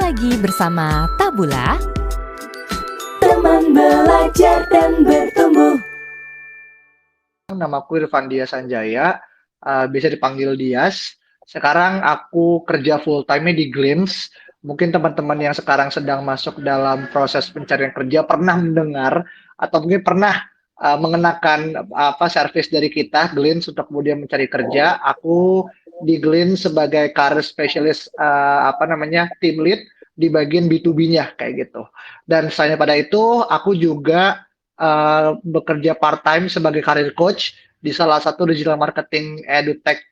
lagi bersama Tabula. Teman belajar dan bertumbuh. Namaku Irfan Dias Sanjaya, bisa dipanggil Dias. Sekarang aku kerja full time di Glints. Mungkin teman-teman yang sekarang sedang masuk dalam proses pencarian kerja pernah mendengar atau mungkin pernah mengenakan servis dari kita Glints untuk kemudian mencari kerja. Aku di Glints sebagai career specialist team lead di bagian B2B-nya kayak gitu. Dan selain pada itu, aku juga bekerja part time sebagai career coach di salah satu digital marketing edutech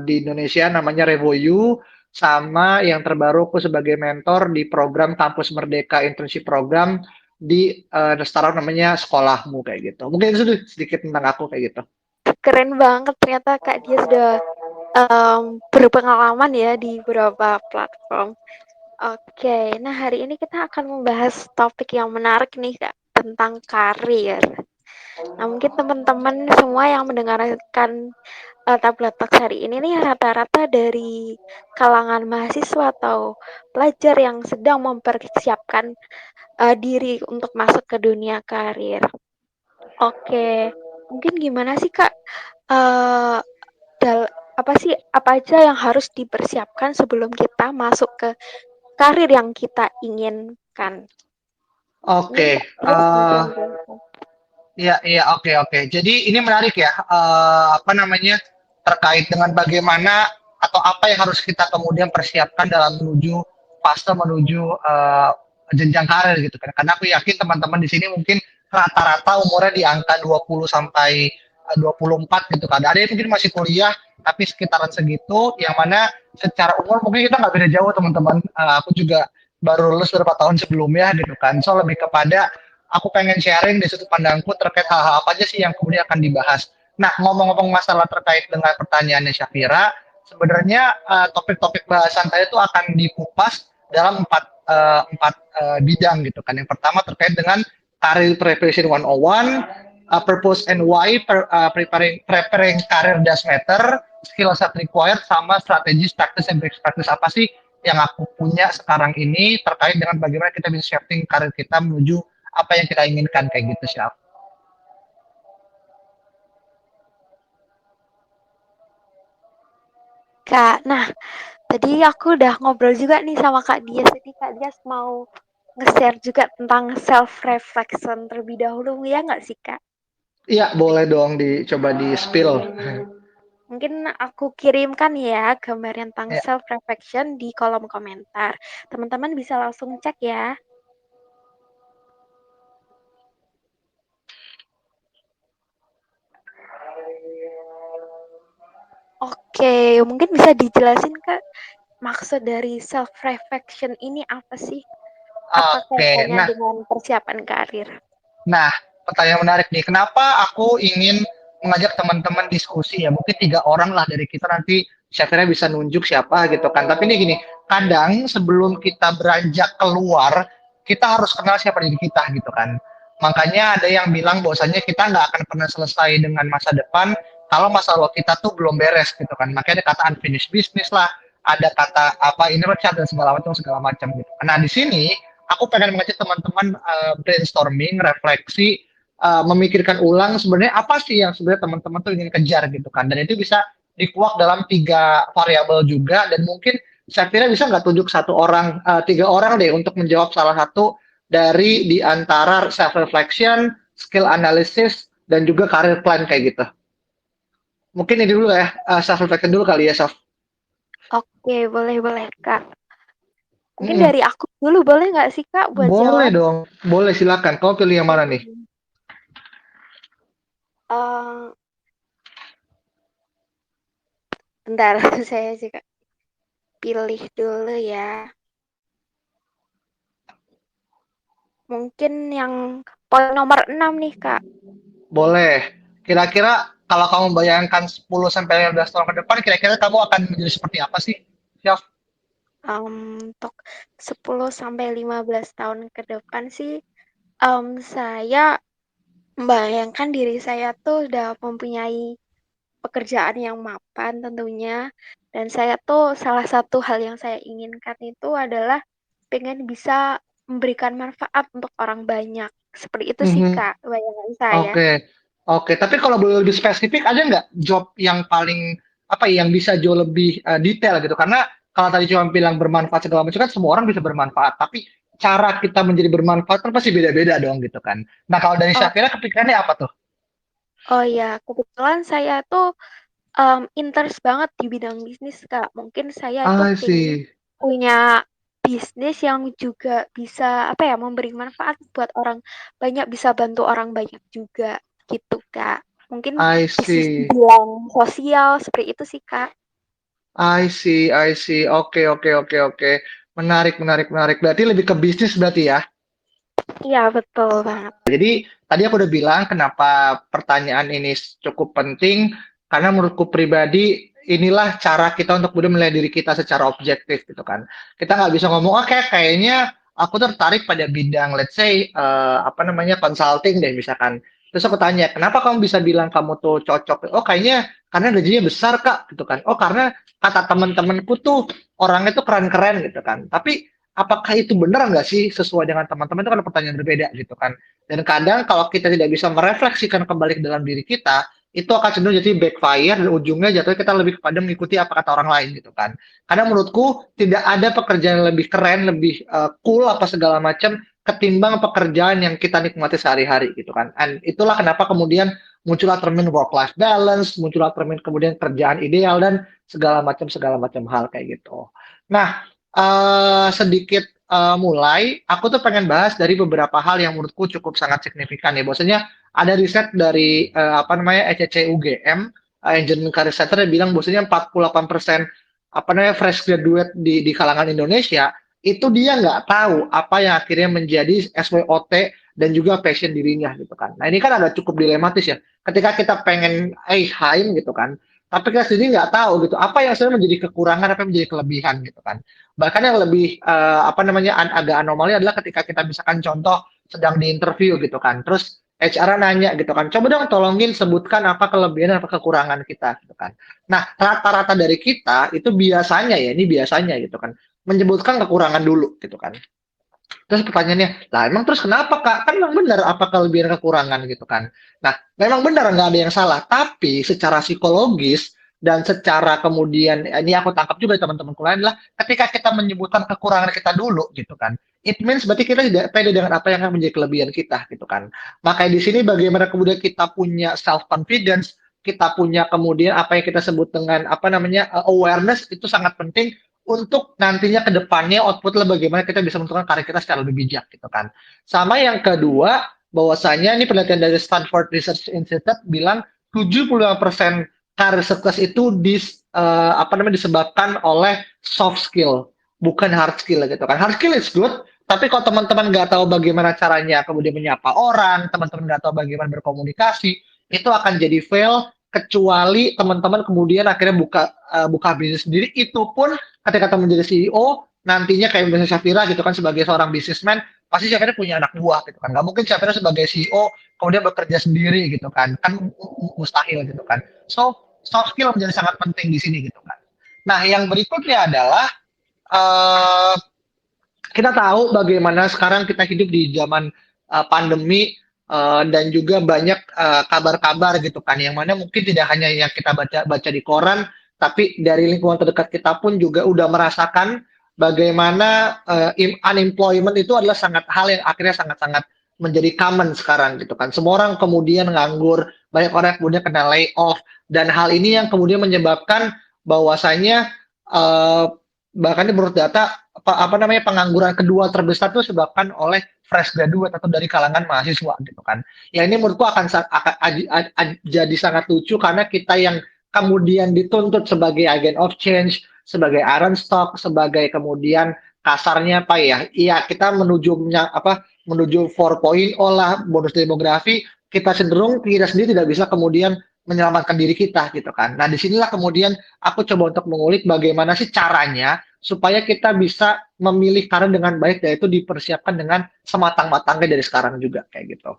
di Indonesia namanya RevoU, sama yang terbaru aku sebagai mentor di program Kampus Merdeka Internship Program di startup namanya Sekolahmu kayak gitu. Mungkin itu sedikit tentang aku kayak gitu. Keren banget ternyata Kak dia sudah berpengalaman ya di beberapa platform. Oke, nah hari ini kita akan membahas topik yang menarik nih Kak, tentang karir. Nah mungkin teman-teman semua yang mendengarkan Tablet Talks hari ini nih rata-rata dari kalangan mahasiswa atau pelajar yang sedang mempersiapkan diri untuk masuk ke dunia karir. Oke, mungkin gimana sih Kak, apa aja yang harus dipersiapkan sebelum kita masuk ke karir yang kita inginkan? Mungkin Oke, Kak Dias bisa menjelaskan. iya, oke. Jadi ini menarik ya, terkait dengan bagaimana atau apa yang harus kita kemudian persiapkan dalam menuju jenjang karir gitu kan. Karena aku yakin teman-teman di sini mungkin rata-rata umurnya di angka 20 sampai 24 gitu kan. Ada yang mungkin masih kuliah tapi sekitaran segitu, yang mana secara umur mungkin kita nggak beda jauh teman-teman. Aku juga baru lulus beberapa tahun sebelumnya gitu kan. So lebih kepada aku pengen sharing dari sudut pandangku terkait hal-hal apa aja sih yang kemudian akan dibahas. Nah, ngomong-ngomong masalah terkait dengan pertanyaannya Syafira, sebenarnya topik-topik bahasan tadi itu akan dikupas dalam empat bidang gitu kan. Yang pertama terkait dengan career preparation 101, purpose and why, preparing career does matter, skill set required, sama strategis, practice and best practice apa sih yang aku punya sekarang ini terkait dengan bagaimana kita bisa shaping karir kita menuju apa yang kita inginkan kayak gitu Syaf. Kak, nah tadi aku udah ngobrol juga nih sama Kak Dias. Jadi Kak Dias mau nge-share juga tentang self reflection terlebih dahulu ya nggak sih Kak? Iya, boleh dong dicoba di spill. Mungkin aku kirimkan ya gambar tentang Ya. self reflection di kolom komentar. Teman-teman bisa langsung cek ya. Oke, mungkin bisa dijelasin Kak, maksud dari self reflection ini apa sih? Apa Oke, kaitannya nah dengan persiapan karir? Nah, pertanyaan menarik nih. Kenapa aku ingin mengajak teman-teman diskusi ya? Mungkin 3 orang lah dari kita nanti siapa bisa nunjuk siapa gitu kan. Tapi ini gini, kadang sebelum kita beranjak keluar, kita harus kenal siapa diri kita gitu kan. Makanya ada yang bilang bahwasanya kita nggak akan pernah selesai dengan masa depan kalau masa lalu kita tuh belum beres gitu kan. Makanya ada kata unfinished business lah, ada kata inner child dan segala macam gitu. Nah di sini aku pengen mengajak teman-teman brainstorming, refleksi, memikirkan ulang sebenarnya apa sih yang sebenarnya teman-teman tuh ingin kejar gitu kan. Dan itu bisa dikuak dalam 3 variabel juga, dan mungkin saya kira bisa nggak tunjuk 1 orang, 3 orang deh untuk menjawab salah satu dari di antara self reflection, skill analysis, dan juga career plan kayak gitu. Mungkin ini dulu ya, self reflection dulu kali ya, Sof. Oke, boleh Kak. Mungkin Hmm, dari aku dulu boleh nggak sih Kak buat boleh jawab? dong, boleh silakan. Kau pilih yang mana nih? Uh, bentar, saya juga pilih dulu ya. Mungkin yang poin nomor 6 nih Kak. Boleh. Kira-kira kalau kamu bayangkan 10 sampai 15 tahun ke depan, kira-kira kamu akan menjadi seperti apa sih, Syaf? Untuk 10 sampai 15 tahun ke depan sih, saya membayangkan diri saya tuh udah mempunyai pekerjaan yang mapan tentunya. Dan saya tuh salah satu hal yang saya inginkan itu adalah pengen bisa memberikan manfaat untuk orang banyak. Seperti itu sih, Mhm. Kak, bayangan saya. Oke, oke. Tapi kalau boleh lebih spesifik, ada nggak job yang paling apa ya, yang bisa jauh lebih detail gitu? Karena kalau tadi cuma bilang bermanfaat segala macam kan semua orang bisa bermanfaat, tapi cara kita menjadi bermanfaat kan pasti beda-beda dong gitu kan. Nah kalau dari Oh, Syafira kepikirannya apa tuh? oh ya, kebetulan saya tuh interest banget di bidang bisnis, Kak. Mungkin saya tuh I pengen see, punya bisnis yang juga bisa apa ya, memberi manfaat buat orang banyak, bisa bantu orang banyak juga gitu, Kak. Mungkin I bisnis di see, bidang sosial seperti itu sih, Kak. I see, I see. Oke, oke, oke, oke. Menarik, menarik, menarik. Berarti lebih ke bisnis berarti ya? Iya, betul banget. Jadi tadi aku udah bilang kenapa pertanyaan ini cukup penting karena menurutku pribadi inilah cara kita untuk kemudian melihat diri kita secara objektif gitu kan. Kita nggak bisa ngomong oke kayaknya aku tertarik pada bidang let's say apa namanya consulting deh misalkan. Terus aku tanya, kenapa kamu bisa bilang kamu tuh cocok? Oh kayaknya karena gajinya besar kak gitu kan. Oh karena kata teman-temanku tuh orangnya tuh keren-keren gitu kan. Tapi apakah itu benar nggak sih sesuai dengan teman-teman itu kan pertanyaan berbeda gitu kan. Dan kadang kalau kita tidak bisa merefleksikan kembali ke dalam diri kita, itu akan cenderung jadi backfire dan ujungnya jatuhnya kita lebih kepada mengikuti apa kata orang lain gitu kan. Karena menurutku tidak ada pekerjaan yang lebih keren, lebih cool apa segala macam ketimbang pekerjaan yang kita nikmati sehari-hari gitu kan. Dan itulah kenapa kemudian muncullah termin work life balance, muncullah termin kemudian kerjaan ideal dan segala macam hal kayak gitu. Nah, sedikit mulai, aku tuh pengen bahas dari beberapa hal yang menurutku cukup sangat signifikan ya. Bahwasanya ada riset dari apa namanya ECC UGM, Engineering Career Center yang bilang bahwasanya 48% apa namanya fresh graduate di kalangan Indonesia itu dia nggak tahu apa yang akhirnya menjadi SWOT dan juga passion dirinya gitu kan. Nah ini kan agak cukup dilematis ya. Ketika kita pengen aim gitu kan, tapi kita sendiri nggak tahu gitu apa yang sebenarnya menjadi kekurangan apa yang menjadi kelebihan gitu kan. Bahkan yang lebih apa namanya agak anomali adalah ketika kita misalkan contoh sedang di interview gitu kan. Terus HR nanya gitu kan, coba dong tolongin sebutkan apa kelebihan apa kekurangan kita gitu kan. Nah, rata-rata dari kita itu biasanya ya, ini biasanya gitu kan, menyebutkan kekurangan dulu gitu kan. Terus pertanyaannya, lah emang terus kenapa kak? Kan memang benar apa kelebihan kekurangan gitu kan. Nah, memang benar nggak ada yang salah. Tapi secara psikologis dan secara kemudian ini aku tangkap juga teman-temanku lain adalah ketika kita menyebutkan kekurangan kita dulu gitu kan. It means berarti kita tidak pede dengan apa yang akan menjadi kelebihan kita gitu kan. Makanya di sini bagaimana kemudian kita punya self confidence, kita punya kemudian apa yang kita sebut dengan apa namanya awareness itu sangat penting untuk nantinya ke depannya outputnya bagaimana kita bisa menentukan karir kita secara lebih bijak gitu kan. Sama yang kedua, bahwasanya ini penelitian dari Stanford Research Institute bilang 75% karir sukses itu apa namanya disebabkan oleh soft skill, bukan hard skill gitu kan. Hard skill is good, tapi kalau teman-teman nggak tahu bagaimana caranya kemudian menyapa orang, teman-teman nggak tahu bagaimana berkomunikasi, itu akan jadi fail kecuali teman-teman kemudian akhirnya buka bisnis sendiri itu pun ketika kamu menjadi CEO nantinya kayak misalnya Syafira gitu kan sebagai seorang businessman pasti Syafira punya anak buah gitu kan nggak mungkin Syafira sebagai CEO kemudian bekerja sendiri gitu kan mustahil gitu kan so soft skill menjadi sangat penting di sini gitu kan nah yang berikutnya adalah uh, kita tahu bagaimana sekarang kita hidup di zaman pandemi dan juga banyak kabar-kabar gitu kan yang mana mungkin tidak hanya yang kita baca di koran tapi dari lingkungan terdekat kita pun juga udah merasakan bagaimana unemployment itu adalah sangat hal yang akhirnya sangat-sangat menjadi common sekarang gitu kan semua orang kemudian nganggur banyak orang yang kemudian kena layoff dan hal ini yang kemudian menyebabkan bahwasanya uh, bahkan menurut data apa namanya pengangguran kedua terbesar itu disebabkan oleh fresh graduate atau dari kalangan mahasiswa gitu kan. Ya ini menurutku akan jadi sangat lucu karena kita yang kemudian dituntut sebagai agent of change, sebagai iron stock, sebagai kemudian kasarnya apa ya? Iya kita menuju 4.0 lah bonus demografi kita cenderung kita sendiri tidak bisa kemudian menyelamatkan diri kita gitu kan. Nah disinilah kemudian aku coba untuk mengulik bagaimana sih caranya supaya kita bisa memilih karir dengan baik yaitu dipersiapkan dengan sematang-matangnya dari sekarang juga kayak gitu.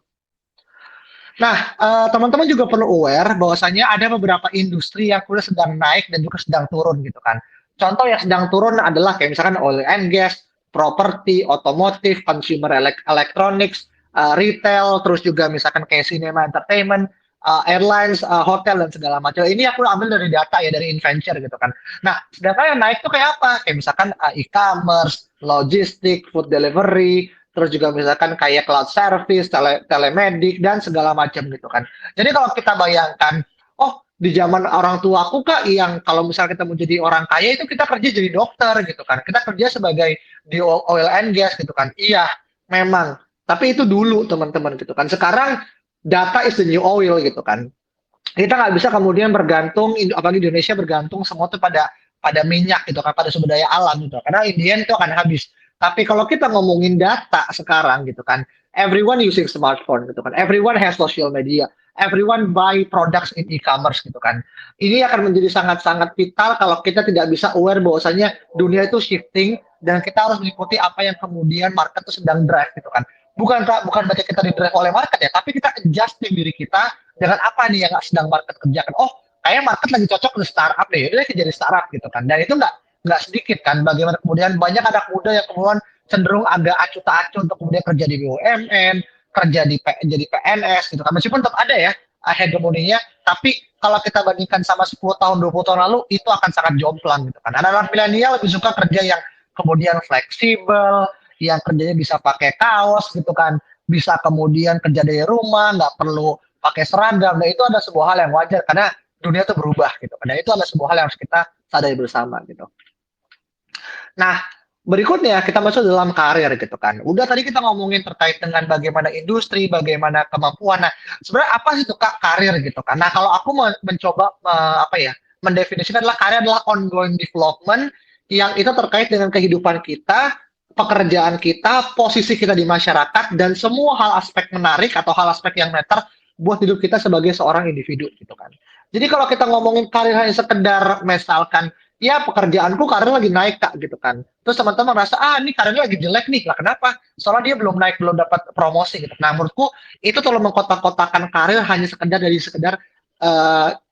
Nah, teman-teman juga perlu aware bahwasanya ada beberapa industri yang sudah sedang naik dan juga sedang turun gitu kan. Contoh yang sedang turun adalah kayak misalkan oil and gas, properti, otomotif, consumer electronics, retail, terus juga misalkan kayak cinema entertainment, airlines, hotel dan segala macam. Ini aku ambil dari data ya, dari Inventure gitu kan. Nah, sedangkan yang naik tuh kayak apa? Kayak misalkan e-commerce, logistik, food delivery, terus juga misalkan kayak cloud service, telemedik dan segala macam gitu kan. Jadi kalau kita bayangkan, oh di zaman orang tua aku kak yang kalau misalnya kita mau jadi orang kaya itu kita kerja jadi dokter gitu kan. Kita kerja sebagai di oil and gas gitu kan. Iya, memang. Tapi itu dulu teman-teman gitu kan. Sekarang data is the new oil gitu kan. Kita nggak bisa kemudian bergantung, apalagi di Indonesia bergantung semua tuh pada minyak gitu kan, pada sumber daya alam gitu. Karena Indian itu akan habis. Tapi kalau kita ngomongin data sekarang gitu kan, everyone using smartphone gitu kan, everyone has social media, everyone buy products in e-commerce gitu kan. Ini akan menjadi sangat-sangat vital kalau kita tidak bisa aware bahwasanya dunia itu shifting dan kita harus mengikuti apa yang kemudian market itu sedang drive gitu kan. Bukan berarti kita di drive oleh market ya, tapi kita adjusting diri kita dengan apa nih yang sedang market kerjakan. Oh, kayak market lagi cocok di startup deh, udah jadi startup gitu kan. Dan itu nggak sedikit kan. Bagaimana kemudian banyak anak muda yang kemudian cenderung agak acuh tak acuh untuk kemudian kerja di BUMN, kerja jadi PNS gitu kan. Meskipun tetap ada ya hegemoninya, tapi kalau kita bandingkan sama 10 tahun, 20 tahun lalu, itu akan sangat jomplang gitu kan. Anak-anak milenial lebih suka kerja yang kemudian fleksibel, yang kerjanya bisa pakai kaos gitu kan, bisa kemudian kerja dari rumah, nggak perlu pakai seragam. Nah itu ada sebuah hal yang wajar karena dunia itu berubah gitu. Nah itu ada sebuah hal yang harus kita sadari bersama gitu. Nah berikutnya kita masuk dalam karir gitu kan. Udah tadi kita ngomongin terkait dengan bagaimana industri, bagaimana kemampuan. Nah sebenarnya apa sih itu kak karir gitu kan. Nah kalau aku mencoba mendefinisikan adalah karir adalah ongoing development yang itu terkait dengan kehidupan kita, pekerjaan kita, posisi kita di masyarakat, dan semua hal aspek menarik atau hal aspek yang matter buat hidup kita sebagai seorang individu gitu kan. Jadi kalau kita ngomongin karir hanya sekedar misalkan ya pekerjaanku karir lagi naik kak gitu kan. Terus teman-teman merasa ini karirnya lagi jelek nih lah kenapa? Soalnya dia belum naik, belum dapat promosi gitu. Nah menurutku itu terlalu mengkotak-kotakan karir hanya sekedar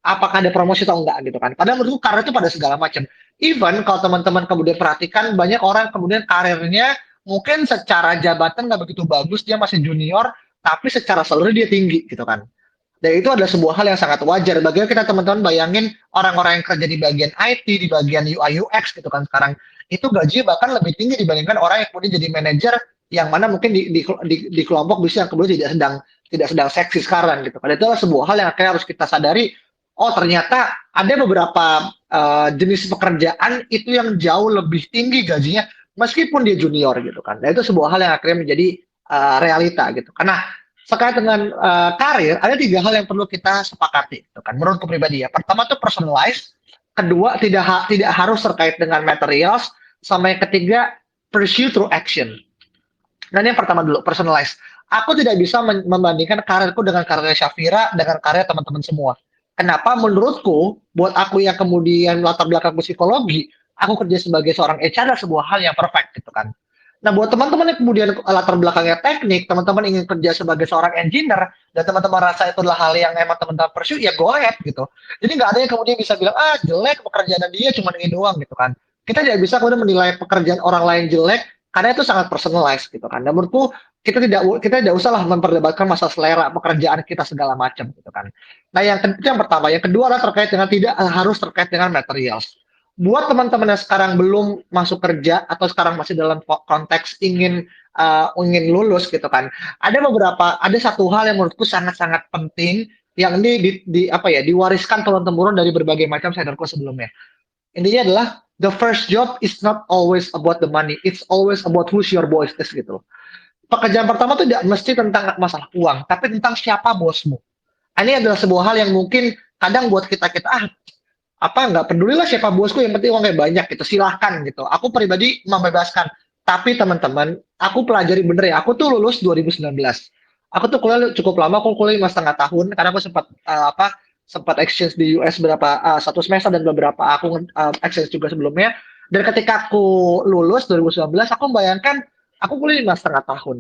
apakah ada promosi atau enggak gitu kan. Padahal menurutku karir itu pada segala macam. Even kalau teman-teman kemudian perhatikan banyak orang kemudian karirnya mungkin secara jabatan nggak begitu bagus, dia masih junior, tapi secara salary dia tinggi gitu kan. Dan itu adalah sebuah hal yang sangat wajar. Bagaimana kita teman-teman bayangin orang-orang yang kerja di bagian IT, di bagian UI UX gitu kan sekarang, itu gajinya bahkan lebih tinggi dibandingkan orang yang kemudian jadi manajer yang mana mungkin di kelompok bisnis yang kemudian tidak sedang seksi sekarang gitu. Kan itu adalah sebuah hal yang akhirnya harus kita sadari. Oh ternyata ada beberapa jenis pekerjaan itu yang jauh lebih tinggi gajinya meskipun dia junior gitu kan. Nah itu sebuah hal yang akhirnya menjadi realita gitu. Karena sekait dengan karir ada 3 hal yang perlu kita sepakati gitu kan. Menurutku pribadi ya. Pertama tuh personalize, kedua tidak harus terkait dengan materials, sama yang ketiga pursue through action. Nah ini yang pertama dulu, personalize. Aku tidak bisa membandingkan karirku dengan karir Syafira dengan karir teman-teman semua. Kenapa? Menurutku, buat aku yang kemudian latar belakang psikologi, aku kerja sebagai seorang HR adalah sebuah hal yang perfect gitu kan. Nah, buat teman-teman yang kemudian latar belakangnya teknik, teman-teman ingin kerja sebagai seorang engineer, dan teman-teman rasa itu adalah hal yang emang teman-teman pursue, ya go ahead gitu. Jadi nggak ada yang kemudian bisa bilang, jelek pekerjaan dia cuma ini doang gitu kan. Kita tidak bisa kemudian menilai pekerjaan orang lain jelek, karena itu sangat personalized gitu kan. Dan menurutku, kita tidak usahlah memperdebatkan masalah selera pekerjaan kita segala macam gitu kan. Nah, itu yang pertama. Yang kedua adalah terkait dengan tidak harus terkait dengan materials. Buat teman-teman yang sekarang belum masuk kerja atau sekarang masih dalam konteks ingin lulus gitu kan. Ada satu hal yang menurutku sangat-sangat penting yang ini diwariskan turun-temurun dari berbagai macam seniorku sebelumnya. Intinya adalah the first job is not always about the money, it's always about who's your boss is gitu. Pekerjaan pertama tuh tidak mesti tentang masalah uang, tapi tentang siapa bosmu. Ini adalah sebuah hal yang mungkin kadang buat kita nggak pedulilah siapa bosku, yang penting uangnya banyak gitu, silahkan gitu. Aku pribadi membebaskan, tapi teman-teman, aku pelajari bener ya. Aku tuh lulus 2019. Aku tuh kuliah cukup lama, aku kuliah 5,5 tahun karena aku sempat exchange di US satu semester dan beberapa aku exchange juga sebelumnya. Dan ketika aku lulus 2019, aku membayangkan aku kuliah 5,5 tahun.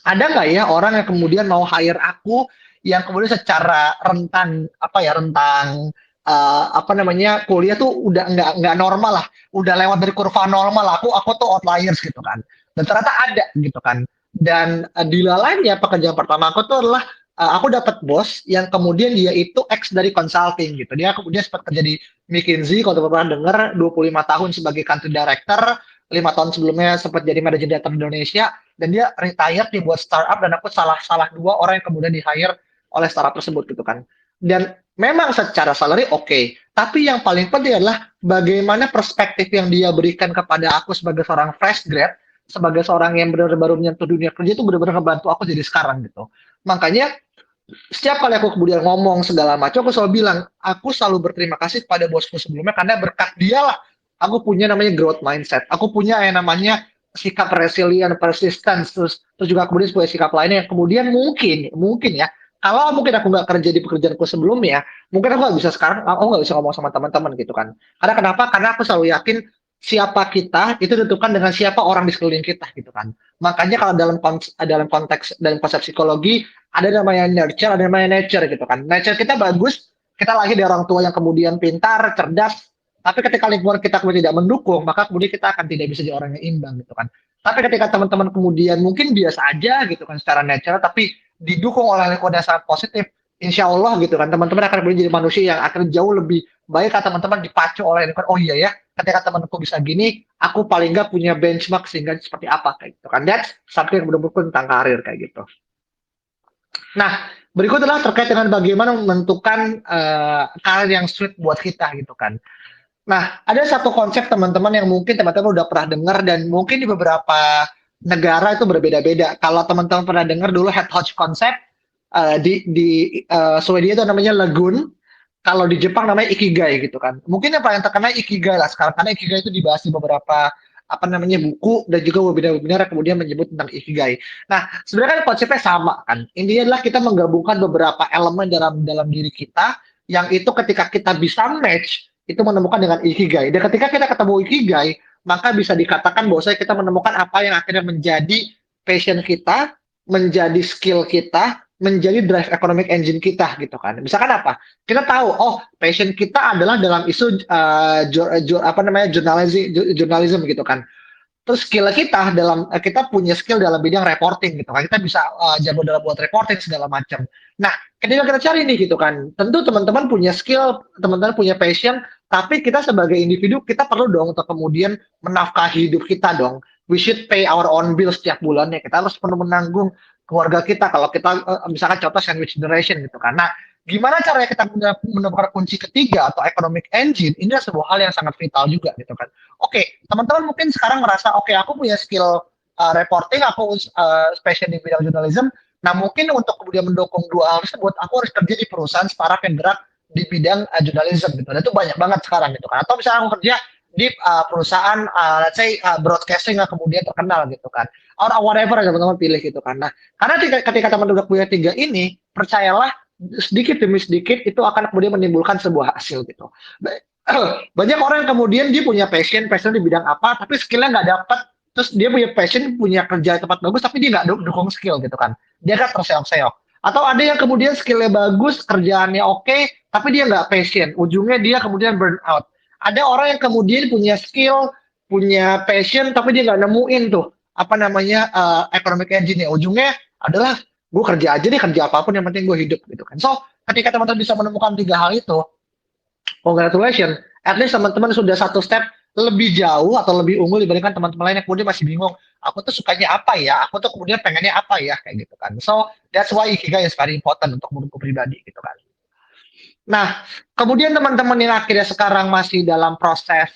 Ada nggak ya orang yang kemudian mau hire aku yang kemudian secara rentang kuliah tuh udah nggak normal lah, udah lewat dari kurva normal lah. Aku tuh outliers gitu kan. Dan ternyata ada gitu kan. Dan di lainnya pekerjaan pertama aku tuh adalah aku dapat bos yang kemudian dia itu ex dari consulting gitu. Dia kemudian sempat kerja di McKinsey, kalau teman pernah dengar, 25 tahun sebagai country director, 5 tahun sebelumnya sempat jadi manajer director Indonesia, dan dia retired di buat startup, dan aku salah dua orang yang kemudian di hire oleh startup tersebut gitu kan. Dan memang secara salary oke, tapi yang paling penting adalah bagaimana perspektif yang dia berikan kepada aku sebagai seorang fresh grad, sebagai seorang yang benar-benar baru menyentuh dunia kerja, itu benar-benar ngebantu aku jadi sekarang gitu. Makanya setiap kali aku kemudian ngomong segala macam, aku selalu bilang, aku selalu berterima kasih pada bosku sebelumnya, karena berkat dialah aku punya namanya growth mindset, aku punya yang namanya sikap resilient, persistence, terus juga kemudian punya sikap lainnya yang kemudian mungkin ya, kalau mungkin aku nggak kerja di pekerjaanku sebelumnya, mungkin aku nggak bisa sekarang, aku nggak bisa ngomong sama teman-teman gitu kan. Karena kenapa? Karena aku selalu yakin siapa kita itu ditentukan dengan siapa orang di sekeliling kita gitu kan. Makanya kalau dalam konteks dalam konsep psikologi ada namanya nurture, ada namanya nature gitu kan. Nature kita bagus, kita lahir dari orang tua yang kemudian pintar, cerdas, tapi ketika lingkungan kita kemudian tidak mendukung, maka kemudian kita akan tidak bisa jadi orang yang imbang gitu kan. Tapi ketika teman-teman kemudian mungkin biasa aja gitu kan secara natural, tapi didukung oleh lingkungan yang sangat positif, insya Allah gitu kan, teman-teman akan menjadi manusia yang akan jauh lebih baik. Kalau teman-teman dipacu oleh lingkungan, oh iya ya, ketika temanku bisa gini, aku paling nggak punya benchmark sehingga seperti apa kayak gitu kan. That's something yang benar-benar tentang karir kayak gitu. Nah, berikut adalah terkait dengan bagaimana menentukan karir yang suit buat kita gitu kan. Nah, ada satu konsep teman-teman yang mungkin teman-teman udah pernah dengar, dan mungkin di beberapa negara itu berbeda-beda. Kalau teman-teman pernah dengar dulu head Hodge concept, di Swedia itu namanya Lagoon. Kalau di Jepang namanya Ikigai gitu kan. Mungkin yang paling terkenal Ikigai lah sekarang, karena Ikigai itu dibahas di beberapa buku dan juga webinar-webinar yang kemudian menyebut tentang Ikigai. Nah, sebenarnya kan konsepnya sama kan. Intinya adalah kita menggabungkan beberapa elemen dalam diri kita yang itu ketika kita bisa match itu menemukan dengan Ikigai. Dan ketika kita ketemu Ikigai, maka bisa dikatakan bahwa kita menemukan apa yang akhirnya menjadi passion kita, menjadi skill kita, menjadi drive economic engine kita gitu kan. Misalkan apa? Kita tahu, oh passion kita adalah dalam isu journalism gitu kan. Terus skill kita kita punya skill dalam bidang reporting gitu kan. Kita bisa jago dalam buat reporting segala macam. Nah, ketika kita cari nih gitu kan, tentu teman-teman punya skill, teman-teman punya passion, tapi kita sebagai individu kita perlu dong untuk kemudian menafkahi hidup kita dong. We should pay our own bills setiap bulannya. Kita harus perlu menanggung keluarga kita. Kalau kita misalkan contoh sandwich generation gitu kan. Nah, gimana caranya kita menemukan kunci ketiga atau economic engine? Ini adalah sebuah hal yang sangat vital juga gitu kan. Oke, teman-teman mungkin sekarang merasa oke, aku punya skill reporting, aku special di bidang journalism. Nah, mungkin untuk kemudian mendukung dua hal tersebut, aku harus kerja di perusahaan startup yang gerak di bidang journalism gitu. Dan itu banyak banget sekarang gitu kan. Atau misalnya aku kerja di perusahaan let's say broadcasting yang kemudian terkenal gitu kan. Or whatever yang teman-teman pilih gitu kan. Nah, karena ketika teman-teman udah punya tiga ini, percayalah sedikit demi sedikit itu akan kemudian menimbulkan sebuah hasil gitu. Banyak orang yang kemudian dia punya passion di bidang apa, tapi skillnya nggak dapat. Terus dia punya passion, punya kerja di tempat bagus, tapi dia nggak dukung skill gitu kan. Dia kan terseok-seok. Atau ada yang kemudian skillnya bagus, kerjaannya oke, tapi dia nggak passion. Ujungnya dia kemudian burn out. Ada orang yang kemudian punya skill, punya passion, tapi dia nggak nemuin tuh economic engine-nya. Ujungnya adalah gue kerja aja deh, kerja apapun yang penting gue hidup gitu kan. So, ketika teman-teman bisa menemukan tiga hal itu, congratulations, at least teman-teman sudah satu step lebih jauh atau lebih unggul dibandingkan teman-teman lain yang kemudian masih bingung, aku tuh sukanya apa ya, aku tuh kemudian pengennya apa ya, kayak gitu kan. So, that's why Ikigai is very important untuk menurutku pribadi gitu kan. Nah, kemudian teman-teman yang akhirnya sekarang masih dalam proses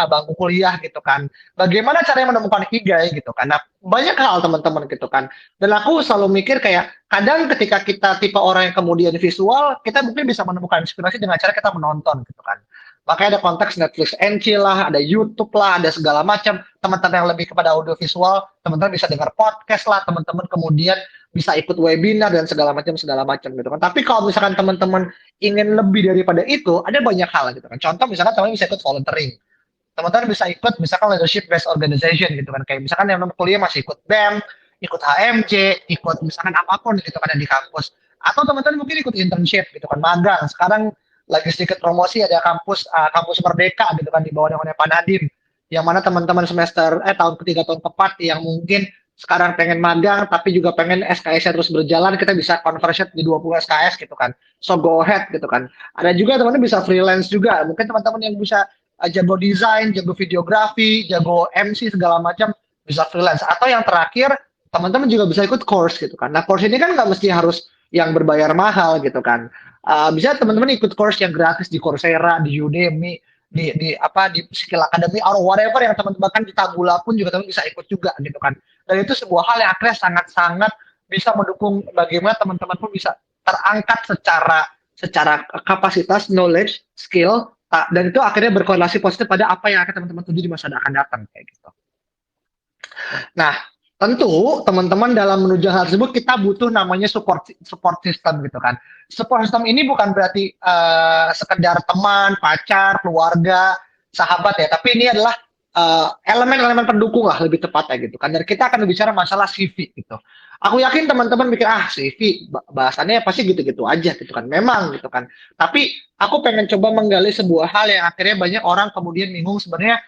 bangku kuliah gitu kan. Bagaimana caranya menemukan ikigai gitu kan. Nah, banyak hal teman-teman gitu kan. Dan aku selalu mikir kayak kadang ketika kita tipe orang yang kemudian visual, kita mungkin bisa menemukan inspirasi dengan cara kita menonton gitu kan. Makanya ada konteks Netflix and chill lah, ada YouTube lah, ada segala macam. Teman-teman yang lebih kepada audio visual, teman-teman bisa dengar podcast lah, teman-teman kemudian bisa ikut webinar dan segala macam gitu kan. Tapi kalau misalkan teman-teman ingin lebih daripada itu, ada banyak hal gitu kan. Contoh misalkan teman-teman bisa ikut volunteering. Teman-teman bisa ikut misalkan leadership based organization gitu kan. Kayak misalkan yang kuliah masih ikut BEM, ikut HMJ, ikut misalkan apapun gitu kan yang di kampus. Atau teman-teman mungkin ikut internship gitu kan, magang. Sekarang lagi sedikit promosi ada kampus Merdeka gitu kan di bawah naungannya Pak Nadiem, yang mana teman-teman tahun ketiga tahun keempat yang mungkin sekarang pengen magang tapi juga pengen SKS-nya terus berjalan, kita bisa conversion di 20 SKS gitu kan. So go ahead gitu kan. Ada juga teman-teman bisa freelance juga. Mungkin teman-teman yang bisa jago desain, jago videografi, jago MC segala macam bisa freelance. Atau yang terakhir teman-teman juga bisa ikut course gitu kan. Nah, course ini kan nggak mesti harus yang berbayar mahal gitu kan. Bisa teman-teman ikut course yang gratis di Coursera, di Udemy, di Skill Academy or whatever yang teman-teman, bahkan di Tabula pun juga teman bisa ikut juga gitu kan. Dan itu sebuah hal yang akhirnya sangat-sangat bisa mendukung bagaimana teman-teman pun bisa terangkat secara kapasitas, knowledge, skill, dan itu akhirnya berkorelasi positif pada apa yang akan teman-teman tuju di masa akan datang kayak gitu. Nah, tentu teman-teman dalam menuju hal tersebut kita butuh namanya support system gitu kan. Support system ini bukan berarti sekedar teman, pacar, keluarga, sahabat ya, tapi ini adalah elemen-elemen pendukung lah lebih tepatnya gitu kan. Dan kita akan bicara masalah CV gitu. Aku yakin teman-teman mikir CV bahasannya pasti gitu-gitu aja gitu kan. Memang gitu kan. Tapi aku pengen coba menggali sebuah hal yang akhirnya banyak orang kemudian bingung sebenarnya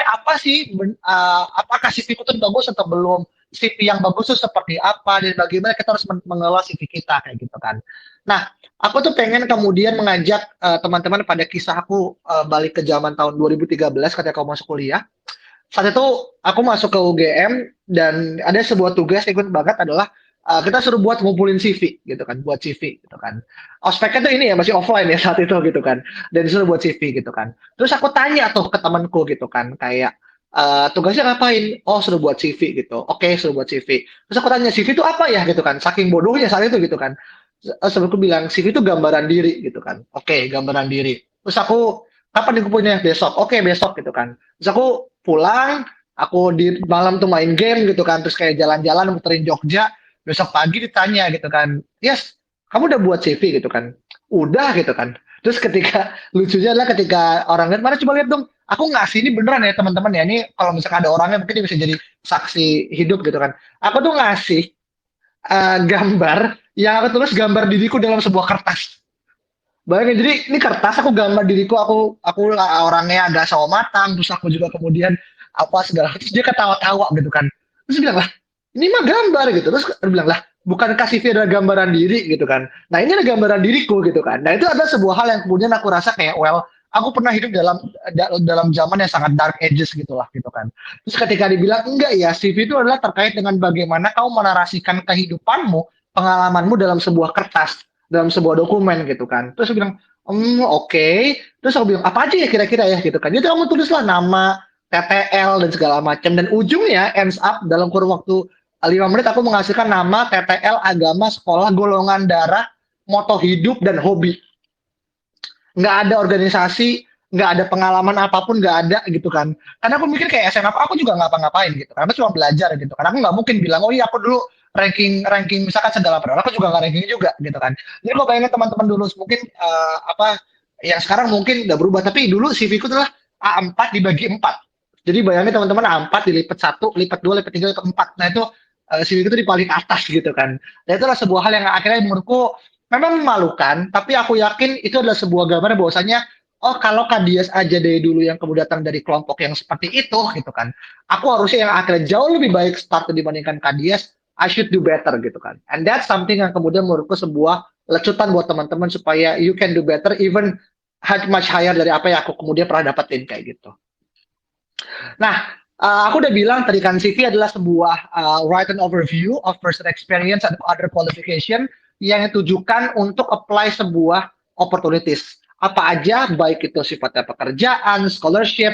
apa sih apakah CV itu bagus atau belum, CV yang bagus itu seperti apa, dan bagaimana kita harus mengelola CV kita kayak gitu kan. Nah, aku tuh pengen kemudian mengajak teman-teman pada kisah aku balik ke zaman tahun 2013 ketika aku masuk kuliah. Saat itu aku masuk ke UGM dan ada sebuah tugas yang ikut banget adalah kita suruh buat ngumpulin CV gitu kan, buat CV gitu kan. Ospeknya tuh ini ya masih offline ya saat itu gitu kan, dan disuruh buat CV gitu kan. Terus aku tanya tuh ke temanku gitu kan, kayak tugasnya ngapain? Oh, suruh buat CV gitu. Oke, suruh buat CV. Terus aku tanya CV itu apa ya gitu kan, saking bodohnya saat itu gitu kan. Terus aku bilang CV itu gambaran diri gitu kan. Oke, gambaran diri. Terus aku kapan dikumpulnya? Besok. Oke, besok gitu kan. Terus aku pulang, aku di malam tuh main game gitu kan, terus kayak jalan-jalan muterin Jogja. Besok pagi ditanya gitu kan, yes, kamu udah buat CV gitu kan? Udah gitu kan. Terus lucunya adalah ketika orang lihat, mana coba lihat dong, aku ngasih ini beneran ya teman-teman ya, ini kalau misalkan ada orangnya mungkin dia bisa jadi saksi hidup gitu kan. Aku tuh ngasih gambar yang aku tulis gambar diriku dalam sebuah kertas. Bayangin, jadi ini kertas aku gambar diriku, aku orangnya agak sawo matang, terus aku juga kemudian apa segala, terus dia ketawa-tawa gitu kan. Terus dia bilang lah, ini mah gambar gitu. Terus dia bilang lah, bukan kasih CV adalah gambaran diri gitu kan. Nah ini adalah gambaran diriku gitu kan. Nah itu ada sebuah hal yang kemudian aku rasa kayak, well, aku pernah hidup dalam zaman yang sangat dark ages gitulah gitu kan. Terus ketika dibilang enggak ya, CV itu adalah terkait dengan bagaimana kamu menarasikan kehidupanmu, pengalamanmu dalam sebuah kertas, dalam sebuah dokumen gitu kan. Terus aku bilang, oke. Terus aku bilang, apa aja ya kira-kira ya gitu kan. Jadi kamu tulislah nama, TTL dan segala macam, dan ujungnya ends up dalam kurun waktu 5 menit aku menghasilkan nama, TTL, agama, sekolah, golongan darah, moto hidup, dan hobi. Nggak ada organisasi, nggak ada pengalaman apapun, nggak ada gitu kan. Karena aku mikir kayak SMA aku juga ngapa-ngapain gitu. Karena cuma belajar gitu. Karena aku nggak mungkin bilang, oh iya aku dulu ranking misalkan segala padahal aku juga nggak ranking juga gitu kan. Jadi kalau bayangin teman-teman dulu mungkin yang sekarang mungkin udah berubah, tapi dulu CV ku adalah A4 dibagi 4. Jadi bayangin teman-teman A4 dilipat 1, lipat 2, lipat 3, lipat 4. Nah itu CV itu di paling atas gitu kan. Dan itulah sebuah hal yang akhirnya menurutku memang memalukan, tapi aku yakin itu adalah sebuah gambaran bahwasanya, oh kalau Kadias aja dari dulu yang kemudian datang dari kelompok yang seperti itu gitu kan, aku harusnya yang akhirnya jauh lebih baik start dibandingkan Kadias, I should do better gitu kan. And that's something yang kemudian menurutku sebuah lecutan buat teman-teman supaya you can do better even much higher dari apa yang aku kemudian pernah dapetin kayak gitu. Nah, aku udah bilang tadi kan CV adalah sebuah written overview of person experience and other qualification yang ditujukan untuk apply sebuah opportunities. Apa aja, baik itu sifatnya pekerjaan, scholarship,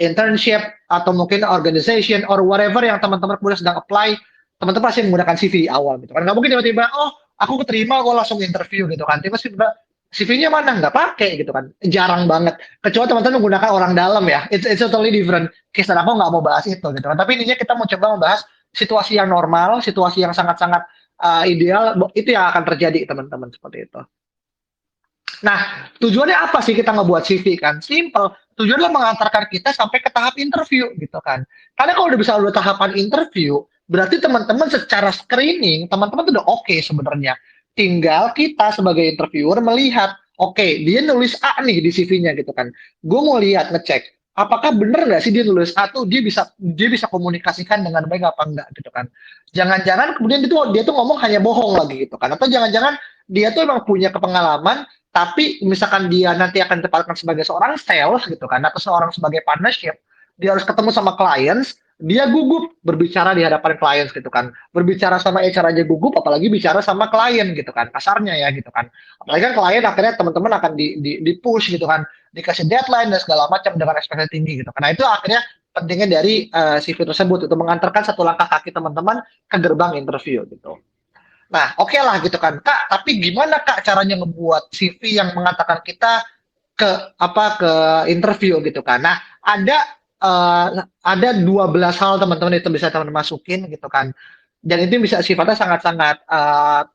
internship, atau mungkin organization, or whatever yang teman-teman kemudian sedang apply, teman-teman pasti menggunakan CV di awal gitu kan. Nggak mungkin tiba-tiba, oh aku keterima, aku langsung interview gitu kan. Tiba-tiba CV-nya mana? Nggak pakai gitu kan. Jarang banget. Kecuali teman-teman menggunakan orang dalam ya. It's totally different. Case dan aku nggak mau bahas itu gitu kan. Tapi intinya kita mau coba membahas situasi yang normal, situasi yang sangat-sangat ideal, itu yang akan terjadi teman-teman seperti itu. Nah, tujuannya apa sih kita ngebuat CV kan? Simple. Tujuannya mengantarkan kita sampai ke tahap interview gitu kan. Karena kalau udah bisa udah tahapan interview, berarti teman-teman secara screening, teman-teman tuh udah oke sebenarnya. Tinggal kita sebagai interviewer melihat, Oke, dia nulis A nih di CV-nya gitu kan. Gue mau lihat ngecek, apakah bener nggak sih dia nulis A tuh dia bisa komunikasikan dengan baik apa enggak gitu kan. Jangan-jangan kemudian dia tuh ngomong hanya bohong lagi gitu kan. Atau jangan-jangan dia tuh emang punya kepengalaman, tapi misalkan dia nanti akan ditempatkan sebagai seorang sales gitu kan, atau seorang sebagai partnership, dia harus ketemu sama clients, dia gugup berbicara di hadapan clients gitu kan. Berbicara sama HR aja gugup, apalagi bicara sama klien gitu kan, kasarnya ya gitu kan. Apalagi kan klien akhirnya teman-teman akan di push gitu kan, dikasih deadline dan segala macam dengan ekspektasi tinggi gitu. Karena itu akhirnya pentingnya dari CV tersebut itu mengantarkan satu langkah kaki teman-teman ke gerbang interview gitu. Nah, oke lah gitu kan, Kak. Tapi gimana Kak caranya ngebuat CV yang mengatakan kita ke interview gitu kan. Nah, ada 12 hal teman-teman itu bisa teman masukin gitu kan. Dan itu bisa sifatnya sangat-sangat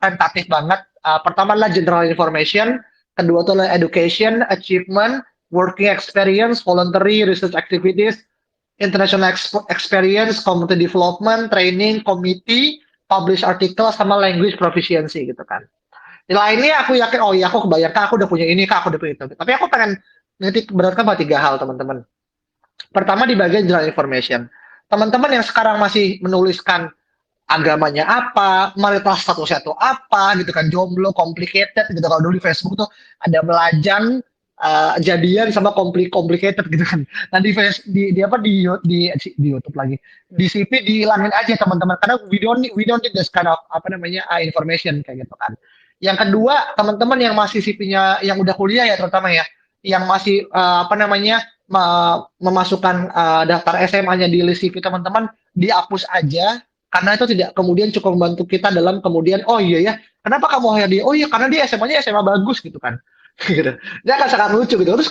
tentatif banget. Pertama adalah general information, kedua itu adalah education, achievement, working experience, voluntary research activities, international experience, community development, training, committee, publish article, sama language proficiency gitu kan. Di lainnya aku yakin, oh iya aku kebayang Kak, aku udah punya ini, Kak, aku udah punya itu. Tapi aku pengen nitik beratkan pada 3 hal teman-teman. Pertama di bagian general information. Teman-teman yang sekarang masih menuliskan agamanya apa, marital statusnya itu apa, gitu kan, jomblo, complicated, gitu. Kalau dulu di Facebook tuh ada melajang, jadian sama complicated gitu kan. Nah di apa di YouTube lagi, di CV dihilangin aja teman-teman, karena we don't need this kind of apa namanya information kayak gitu kan. Yang kedua, teman-teman yang masih CV-nya yang udah kuliah ya terutama ya, yang masih apa namanya memasukkan daftar SMA-nya di list CV teman-teman, dihapus aja karena itu tidak kemudian cukup membantu kita dalam kemudian oh iya ya kenapa kamu hire dia, oh iya karena dia SMA-nya SMA bagus gitu kan. Gitu. Dia akan sangat lucu gitu. Terus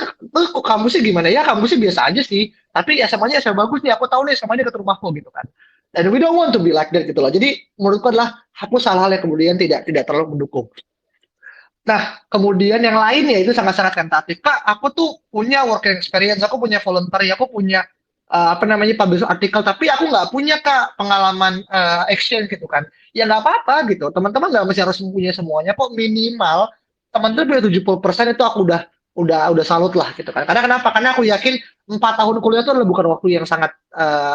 kok kampusnya gimana ya, kampusnya biasa aja sih tapi SMA-nya SMA bagus nih, aku tahu nih SMA-nya dekat rumahku gitu kan. Dan we don't want to be like that gitu loh. Jadi menurutku adalah hapus hal-hal yang kemudian tidak terlalu mendukung. Nah, kemudian yang lainnya itu sangat-sangat tentatif. Kak, aku tuh punya working experience, aku punya voluntary, aku punya apa namanya publish artikel, tapi aku nggak punya Kak pengalaman exchange gitu kan. Ya nggak apa-apa gitu. Teman-teman nggak mesti harus punya semuanya kok, minimal teman-teman punya 70% itu aku udah salut lah gitu kan. Karena kenapa? Karena aku yakin 4 tahun kuliah itu adalah bukan waktu yang sangat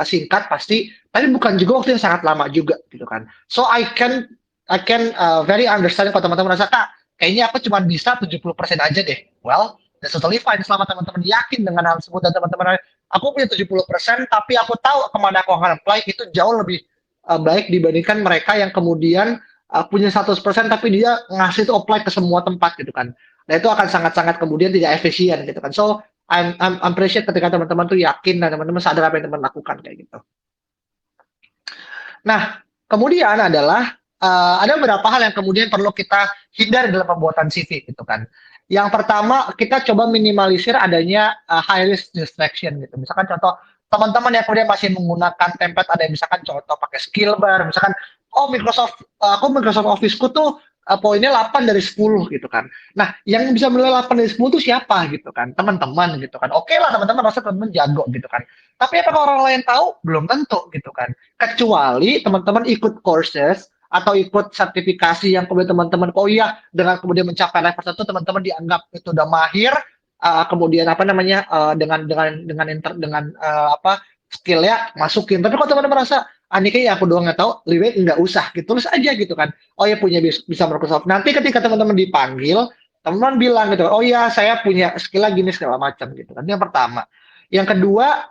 singkat pasti, tapi bukan juga waktu yang sangat lama juga gitu kan. So I can very understand kalau teman-teman merasa Kak kayaknya aku cuma bisa 70% aja deh. Well, that's totally fine selama teman-teman yakin dengan hal tersebut dan teman-teman aku punya 70% tapi aku tahu kemana aku akan apply, itu jauh lebih baik dibandingkan mereka yang kemudian punya 100% tapi dia ngasih itu apply ke semua tempat gitu kan. Nah itu akan sangat-sangat kemudian tidak efisien gitu kan. So I'm appreciate ketika teman-teman tuh yakin dan teman-teman sadar apa yang teman lakukan kayak gitu. Nah kemudian adalah ada beberapa hal yang kemudian perlu kita hindari dalam pembuatan CV gitu kan. Yang pertama, kita coba minimalisir adanya high risk distraction gitu. Misalkan contoh teman-teman yang kemudian masih menggunakan template, ada yang misalkan contoh pakai skill bar, misalkan oh Microsoft Office-ku tuh poinnya 8 dari 10 gitu kan. Nah, yang bisa menilai 8 dari 10 itu siapa gitu kan? Teman-teman gitu kan. Oke lah teman-teman rasa teman-teman jago gitu kan. Tapi apakah orang lain tahu? Belum tentu gitu kan. Kecuali teman-teman ikut courses atau ikut sertifikasi yang kemudian teman-teman oh iya dengan kemudian mencapai level tertentu teman-teman dianggap itu udah mahir, kemudian apa namanya apa skillnya masukin. Tapi kalau teman-teman merasa ini kayaknya aku doang nggak tahu, lebih baik nggak usah gitu, terus aja gitu kan. Oh ya punya bisa Microsoft, nanti ketika teman-teman dipanggil teman-teman bilang gitu, oh ya saya punya skill gini segala macam gitu kan. Yang pertama. Yang kedua,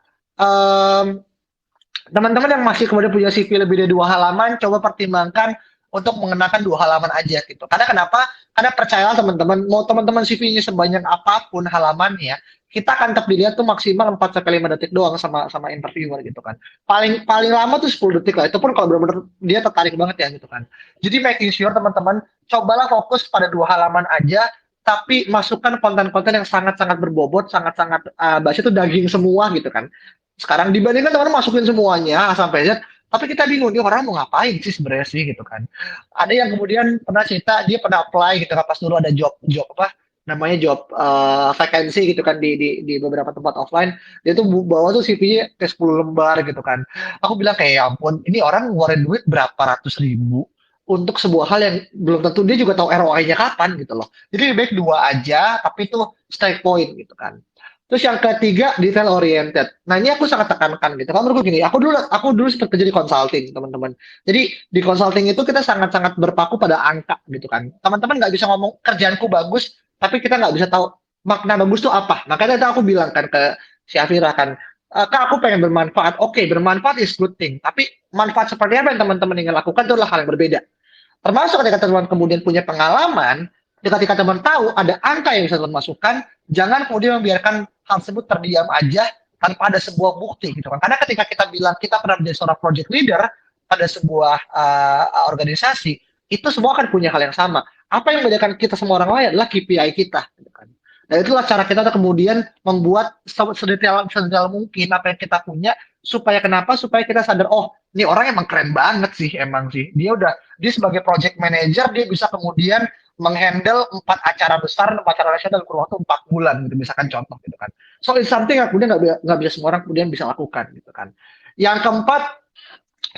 teman-teman yang masih kemudian punya CV lebih dari 2 halaman, coba pertimbangkan untuk mengenakan 2 halaman aja gitu. Karena kenapa? Karena percayalah teman-teman, mau teman-teman CV-nya sebanyak apapun halamannya, kita akan tetap dilihat tuh maksimal 4-5 detik doang sama interviewer gitu kan. Paling paling lama tuh 10 detik lah. Itu pun kalau benar-benar dia tertarik banget ya gitu kan. Jadi making sure teman-teman cobalah fokus pada 2 halaman aja, tapi masukkan konten-konten yang sangat-sangat berbobot, sangat-sangat bahasa itu daging semua gitu kan. Sekarang dibandingkan teman-teman masukin semuanya sampai Z, tapi kita bingung nih orang mau ngapain sih sebenarnya sih gitu kan. Ada yang kemudian pernah cerita dia pernah apply gitu kan pas dulu ada job apa namanya job vacancy gitu kan di beberapa tempat offline, dia tuh bawa tuh CV-nya ke 10 lembar gitu kan. Aku bilang kayak ya ampun, ini orang ngeluarin duit berapa ratus ribu untuk sebuah hal yang belum tentu dia juga tahu ROI-nya kapan gitu loh. Jadi lebih baik 2 aja, tapi itu straight point gitu kan. Terus yang ketiga, detail oriented. Nah, ini aku sangat tekankan gitu. Kan menurutku gini, aku dulu sempat kerja di consulting, teman-teman. Jadi di consulting itu kita sangat-sangat berpaku pada angka gitu kan. Teman-teman nggak bisa ngomong kerjaanku bagus, tapi kita nggak bisa tahu makna bagus itu apa. Makanya itu aku bilang kan ke si Afira kan, Kak, aku pengen bermanfaat. Oke, bermanfaat is good thing. Tapi manfaat seperti apa yang teman-teman ingin lakukan itu adalah hal yang berbeda. Termasuk ketika teman kemudian punya pengalaman, ketika teman tahu ada angka yang bisa teman masukkan, jangan kemudian membiarkan hal tersebut terdiam aja tanpa ada sebuah bukti gitu kan. Karena ketika kita bilang kita pernah menjadi seorang project leader pada sebuah organisasi, itu semua akan punya hal yang sama. Apa yang membedakan kita semua orang lain adalah KPI kita gitu kan. Dan itulah cara kita kemudian membuat sedetail mungkin apa yang kita punya supaya kenapa? Supaya kita sadar, oh, ini orang emang keren banget sih, emang sih. Dia sebagai project manager dia bisa kemudian menghandle 4 acara besar, 4 acara nasional dalam kurun waktu 4 bulan gitu, misalkan contoh gitu kan. So it's something yang kemudian nggak bisa semua orang kemudian bisa lakukan gitu kan. Yang keempat,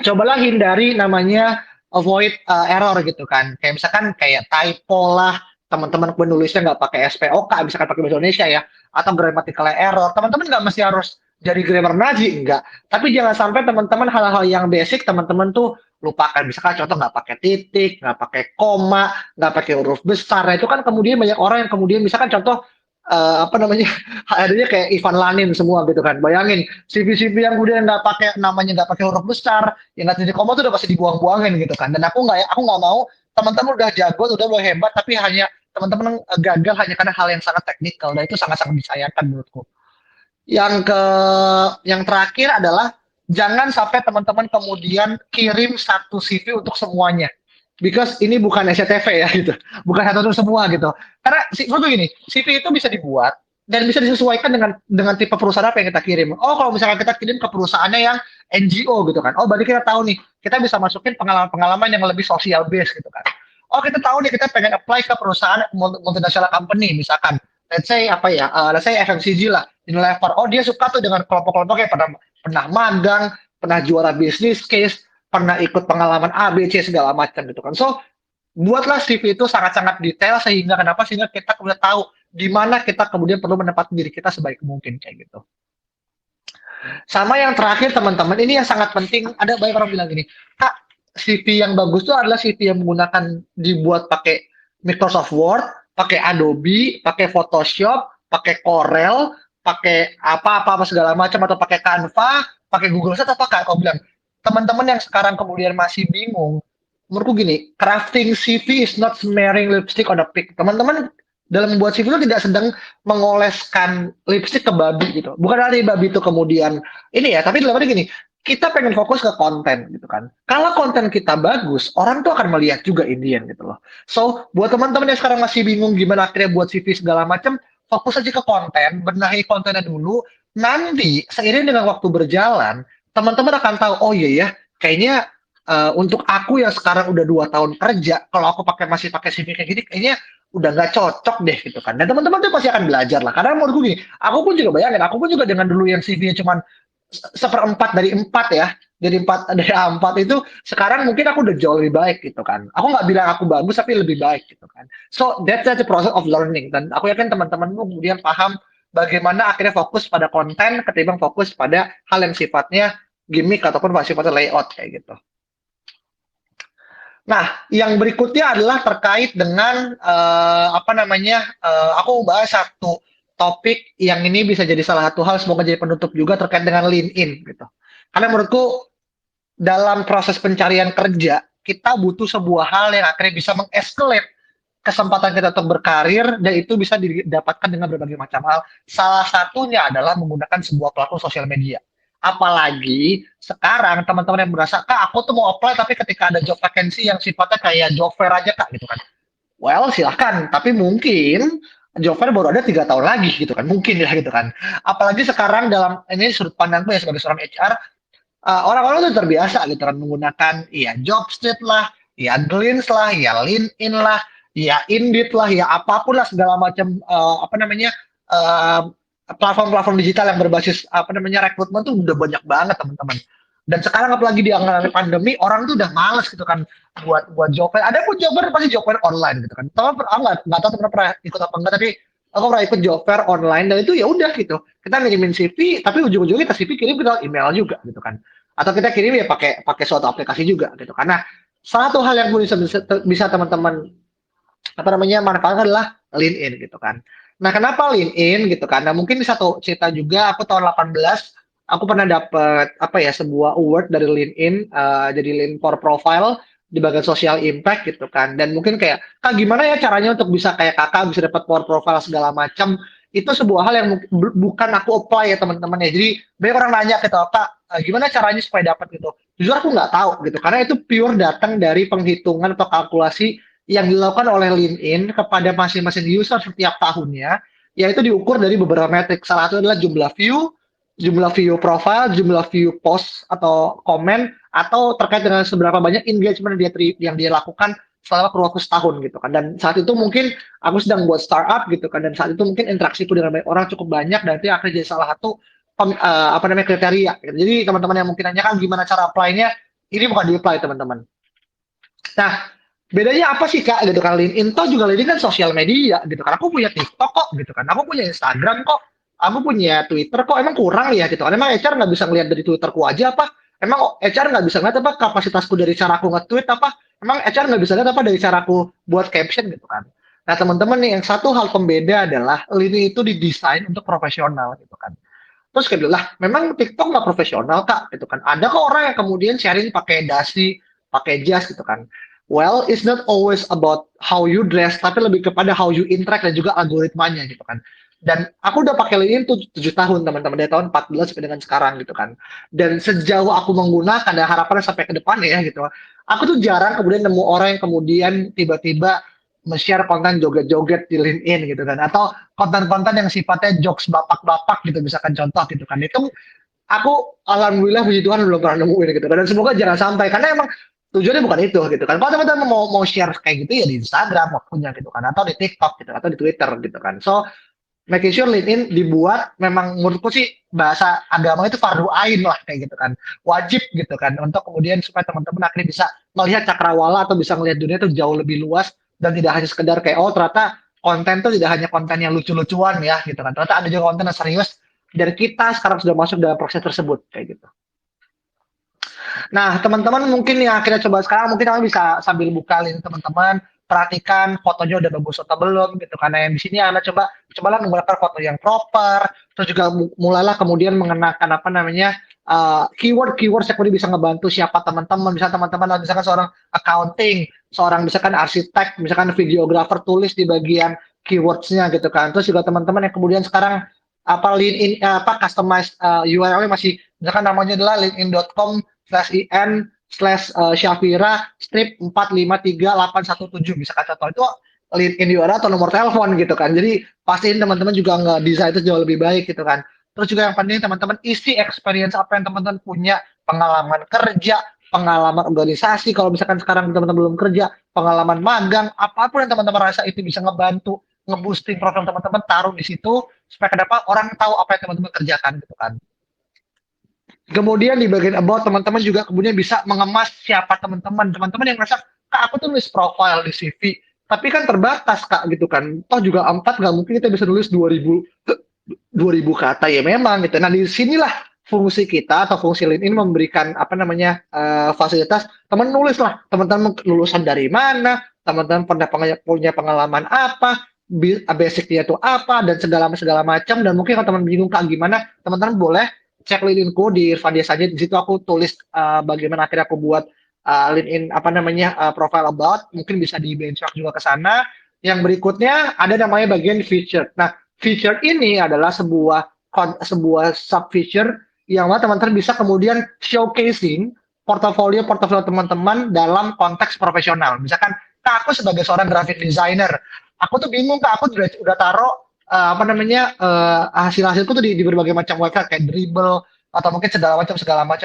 cobalah hindari namanya avoid error gitu kan. Kayak misalkan kayak typo lah, teman-teman penulisnya nggak pakai SPOK, misalkan pakai bahasa Indonesia ya, atau grammatical error. Teman-teman nggak mesti harus jadi grammar Nazi, enggak. Tapi jangan sampai teman-teman hal-hal yang basic teman-teman tuh lupakan. Misalkan contoh nggak pakai titik, nggak pakai koma, nggak pakai huruf besar. Nah, itu kan kemudian banyak orang yang kemudian misalkan contoh apa namanya, adanya kayak Ivan Lanin semua gitu kan. Bayangin CV yang kemudian nggak pakai namanya, nggak pakai huruf besar, yang nggak titik koma tuh udah pasti dibuang-buangin gitu kan. Dan aku nggak mau teman-teman udah jago, udah hebat, tapi hanya teman-teman gagal hanya karena hal yang sangat teknikal. Dan itu sangat-sangat disayangkan menurutku. Yang terakhir adalah jangan sampai teman-teman kemudian kirim satu CV untuk semuanya. Because ini bukan SCTV ya gitu. Bukan satu untuk semua gitu. Karena menurut gini, CV itu bisa dibuat dan bisa disesuaikan dengan tipe perusahaan apa yang kita kirim. Oh, kalau misalkan kita kirim ke perusahaannya yang NGO gitu kan. Oh, berarti kita tahu nih, kita bisa masukin pengalaman-pengalaman yang lebih social base gitu kan. Oh, kita tahu nih kita pengen apply ke perusahaan multinational company misalkan. Let's say FMCG lah, Unilever. Oh, dia suka tuh dengan kelompok-kelompok yang pernah magang, pernah juara bisnis case, pernah ikut pengalaman A, B, C segala macam gitu kan. So, buatlah CV itu sangat-sangat detail sehingga kita kemudian tahu di mana kita kemudian perlu menempatkan diri kita sebaik mungkin kayak gitu. Sama yang terakhir teman-teman, ini yang sangat penting. Ada banyak orang bilang gini, Kak, CV yang bagus itu adalah CV yang menggunakan dibuat pakai Microsoft Word, pakai Adobe, pakai Photoshop, pakai Corel, pakai apa segala macam, atau pakai Canva, pakai Google Sheets, apa Kak? Kau bilang, teman-teman yang sekarang kemudian masih bingung, menurutku gini, crafting CV is not smearing lipstick on a pig. Teman-teman dalam membuat CV itu tidak sedang mengoleskan lipstick ke babi gitu. Bukan dari babi itu kemudian ini ya, tapi dalam arti gini, kita pengen fokus ke konten gitu kan. Kalau konten kita bagus, orang tuh akan melihat juga Indian gitu loh. So, buat teman-teman yang sekarang masih bingung gimana akhirnya buat CV segala macam, fokus aja ke konten, benahi kontennya dulu. Nanti seiring dengan waktu berjalan, teman-teman akan tahu, oh iya ya, kayaknya untuk aku yang sekarang udah 2 tahun kerja, kalau aku masih pakai CV kayak gini, kayaknya udah nggak cocok deh gitu kan. Dan teman-teman tuh pasti akan belajar lah. Karena menurut gue gini, aku pun juga dengan dulu yang CV-nya cuman 1/4 dari 4 ya, dari 4 itu sekarang mungkin aku udah jauh lebih baik gitu kan. Aku nggak bilang aku bagus tapi lebih baik gitu kan. So that's the process of learning, dan aku yakin teman-teman kemudian paham bagaimana akhirnya fokus pada konten ketimbang fokus pada hal yang sifatnya gimmick ataupun sifatnya layout kayak gitu. Nah, yang berikutnya adalah terkait dengan aku mau bahas satu topik yang ini bisa jadi salah satu hal, semoga jadi penutup juga, terkait dengan LinkedIn gitu. Karena menurutku dalam proses pencarian kerja kita butuh sebuah hal yang akhirnya bisa mengescalate kesempatan kita untuk berkarir, dan itu bisa didapatkan dengan berbagai macam hal. Salah satunya adalah menggunakan sebuah platform sosial media. Apalagi sekarang teman-teman yang merasa, Kak, aku tuh mau apply tapi ketika ada job vacancy yang sifatnya kayak job fair aja Kak gitu kan. Well, silahkan, tapi mungkin job fair baru ada 3 tahun lagi gitu kan, mungkin ya gitu kan. Apalagi sekarang dalam ini sudut pandangku ya sebagai seorang HR, orang-orang tuh terbiasa gitu kan menggunakan ya Jobstreet lah, ya Glints lah, ya LinkedIn lah, ya Indeed lah, ya apapun lah segala macam platform-platform digital yang berbasis rekrutmen tuh udah banyak banget teman-teman. Dan sekarang apalagi di angka pandemi, orang tuh udah males gitu kan buat job fair. Ada pun job fair pasti job fair online gitu kan. Tahu aku nggak tahu teman pernah ikut apa enggak, tapi aku pernah ikut job fair online dan itu ya udah gitu. Kita ngirimin CV, tapi ujung-ujungnya kita CV kirim ke email juga gitu kan. Atau kita kirim ya pakai pakai suatu aplikasi juga gitu. Karena satu hal yang bisa teman-teman apa namanya manfaatkan adalah LinkedIn gitu kan. Nah, kenapa LinkedIn gitu kan? Nah, mungkin bisa tuh cerita juga aku tahun 18 aku pernah dapat apa ya sebuah award dari LinkedIn jadi LinkedIn for Profile di bagian social impact gitu kan. Dan mungkin kayak kak gimana ya caranya untuk bisa kayak kakak bisa dapat power profile segala macam itu sebuah hal yang bukan aku apply ya teman-teman ya. Jadi banyak orang nanya gitu kak gimana caranya supaya dapat gitu. Jujur aku nggak tahu gitu karena itu pure datang dari penghitungan atau kalkulasi yang dilakukan oleh LinkedIn kepada masing-masing user setiap tahunnya, yaitu diukur dari beberapa metrik. Salah satu adalah jumlah view profile, jumlah view post atau komen, atau terkait dengan seberapa banyak engagement yang dia lakukan selama kurun waktu setahun gitu kan. Dan saat itu mungkin aku sedang buat startup gitu kan, dan saat itu mungkin interaksiku dengan banyak orang cukup banyak, dan itu akhirnya jadi salah satu apa namanya kriteria. Gitu. Jadi teman-teman yang mungkin nanya kan gimana cara apply-nya, ini bukan di apply teman-teman. Nah, bedanya apa sih kak gitu kan LinkedIn toh juga LinkedIn kan sosial media gitu kan aku punya TikTok kok gitu kan aku punya Instagram kok aku punya Twitter kok emang kurang ya gitu kan emang HR nggak bisa ngelihat dari Twitterku aja apa emang HR nggak bisa ngeliat apa kapasitasku dari cara aku nge-tweet apa emang HR nggak bisa lihat apa dari cara aku buat caption gitu kan nah teman-teman nih yang satu hal pembeda adalah LinkedIn itu didesain untuk profesional gitu kan terus kayak lah memang TikTok nggak profesional kak gitu kan ada kok orang yang kemudian sharing pakai dasi pakai jas gitu kan well, it's not always about how you dress, tapi lebih kepada how you interact dan juga algoritmanya gitu kan. Dan aku udah pakai LinkedIn tuh 7 tahun teman-teman dari tahun 14 sampai dengan sekarang gitu kan. Dan sejauh aku menggunakan dan harapannya sampai ke depan ya gitu. Aku tuh jarang kemudian nemu orang yang kemudian tiba-tiba share konten joget-joget di LinkedIn gitu kan atau konten-konten yang sifatnya jokes bapak-bapak gitu misalkan contoh gitu kan. Itu aku alhamdulillah puji Tuhan belum pernah nemuin gitu kan. Dan semoga jangan sampai karena emang tujuannya bukan itu gitu kan. Kalau teman-teman mau share kayak gitu ya di Instagram punya gitu kan atau di TikTok gitu atau di Twitter gitu kan. So making sure LinkedIn dibuat memang menurutku sih bahasa agama itu fardu ain lah kayak gitu kan. Wajib gitu kan untuk kemudian supaya teman-teman akhirnya bisa melihat cakrawala atau bisa melihat dunia itu jauh lebih luas dan tidak hanya sekedar kayak oh ternyata konten itu tidak hanya konten yang lucu-lucuan ya gitu kan. Ternyata ada juga konten yang serius dan kita sekarang sudah masuk dalam proses tersebut kayak gitu. Nah, teman-teman mungkin yang akhirnya coba sekarang mungkin kalian bisa sambil buka link teman-teman, perhatikan fotonya udah bagus atau belum gitu. Karena yang di sini Anda cobalah menggunakan foto yang proper, terus juga mulailah kemudian mengenakan apa namanya keyword-keyword yang kemudian bisa ngebantu siapa teman-teman. Misalnya teman-teman misalkan seorang accounting, seorang misalkan arsitek, misalkan videographer tulis di bagian keywords-nya gitu kan. Terus juga teman-teman yang kemudian sekarang apa LinkedIn apa customize URL-nya masih misalkan namanya adalah linkedin.com/in/Syafira strip 453-817 misalkan contoh itu LinkedIn URL atau nomor telepon gitu kan. Jadi pastiin teman-teman juga nggak desain itu jauh lebih baik gitu kan. Terus juga yang penting teman-teman isi experience apa yang teman-teman punya, pengalaman kerja, pengalaman organisasi kalau misalkan sekarang teman-teman belum kerja, pengalaman magang, apapun yang teman-teman rasa itu bisa ngebantu nge-boosting profil teman-teman taruh di situ supaya ke depan orang tahu apa yang teman-teman kerjakan gitu kan. Kemudian di bagian about teman-teman juga kemudian bisa mengemas siapa teman-teman yang ngerasa kak aku tuh nulis profile di CV tapi kan terbatas kak gitu kan toh juga 4 nggak mungkin kita bisa nulis 2000 kata ya memang gitu. Nah di sinilah fungsi kita atau fungsi LinkedIn memberikan apa namanya fasilitas teman nulis lah teman-teman lulusan dari mana teman-teman pernah punya pengalaman apa basicnya itu apa dan segala macam dan mungkin kalau teman bingung kak gimana teman-teman boleh cek LinkedIn-ku di Irfandia saja di situ aku tulis bagaimana akhirnya aku buat LinkedIn apa namanya profile about mungkin bisa di benchmark juga ke sana. Yang berikutnya ada namanya bagian feature. Nah feature ini adalah sebuah sub feature yang mana teman-teman bisa kemudian showcasing portofolio teman-teman dalam konteks profesional. Misalkan kak aku sebagai seorang graphic designer aku tuh bingung kak aku udah taruh apa namanya hasilku tuh di berbagai macam website kayak Dribble atau mungkin segala macam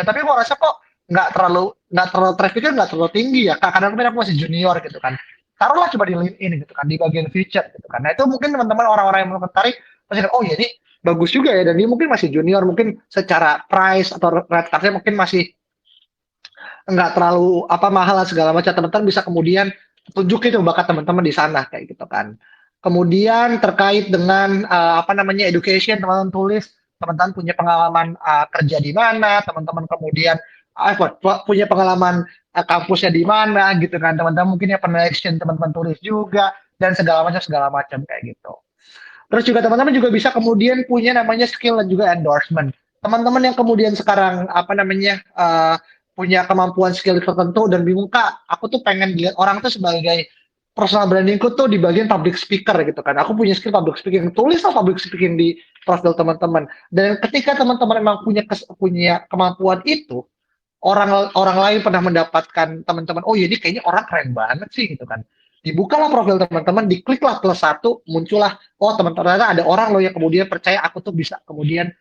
tapi aku rasa kok nggak terlalu trafficnya nggak terlalu tinggi ya kak karena mungkin aku masih junior gitu kan taruhlah coba di LinkedIn gitu kan di bagian feature gitu kan nah itu mungkin teman-teman orang-orang yang tertarik pasti kan oh jadi bagus juga ya dan dia mungkin masih junior mungkin secara price atau rate cardnya mungkin masih nggak terlalu mahal lah segala macam. Teman-teman bisa kemudian tunjukin tuh bakat teman-teman di sana kayak gitu kan. Kemudian terkait dengan education, teman-teman tulis teman-teman punya pengalaman kerja di mana, teman-teman kemudian punya pengalaman kampusnya di mana gitu kan. Teman-teman mungkin ya connection teman-teman tulis juga dan segala macam kayak gitu. Terus juga teman-teman juga bisa kemudian punya namanya skill dan juga endorsement. Teman-teman yang kemudian sekarang punya kemampuan skill tertentu dan bingung, Kak, aku tuh pengen dilihat orang tuh sebagai personal brandingku tuh di bagian public speaker gitu kan. Aku punya skill public speaking, tulislah public speaking di profil teman-teman. Dan ketika teman-teman memang punya kemampuan itu, orang orang lain pernah mendapatkan teman-teman, oh ini kayaknya orang keren banget sih gitu kan. Dibukalah profil teman-teman, dikliklah +1, muncullah, oh teman-teman ternyata ada orang loh yang kemudian percaya aku tuh bisa kemudian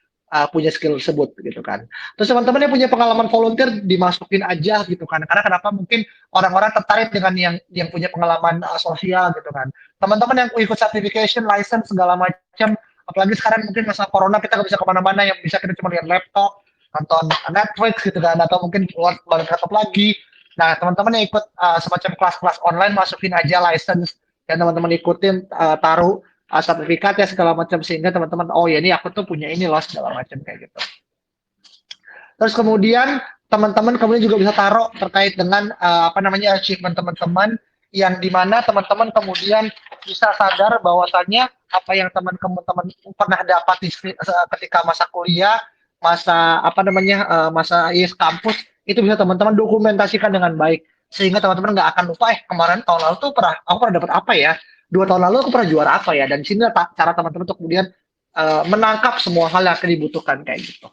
punya skill tersebut gitu kan. Terus teman-teman yang punya pengalaman volunteer dimasukin aja gitu kan. Karena kenapa mungkin orang-orang tertarik dengan yang punya pengalaman sosial gitu kan. Teman-teman yang ikut certification, license segala macam, apalagi sekarang mungkin masa corona kita nggak bisa kemana-mana, yang bisa kita cuma lihat laptop, nonton Netflix gitu kan, atau mungkin balik laptop lagi. Nah, teman-teman yang ikut semacam kelas-kelas online, masukin aja license yang teman-teman ikutin, taruh sertifikat ya segala macam, sehingga teman-teman, oh ya ini aku tuh punya ini loh segala macam kayak gitu. Terus kemudian teman-teman kemudian juga bisa taruh terkait dengan achievement teman-teman, yang dimana teman-teman kemudian bisa sadar bahwasannya apa yang teman-teman pernah dapat ketika masa kuliah, masa masa kampus, itu bisa teman-teman dokumentasikan dengan baik, sehingga teman-teman nggak akan lupa kemarin tahun lalu tuh aku pernah dapat apa ya, 2 tahun lalu aku pernah juara apa ya, dan sini cara teman-teman untuk kemudian menangkap semua hal yang akan dibutuhkan kayak gitu.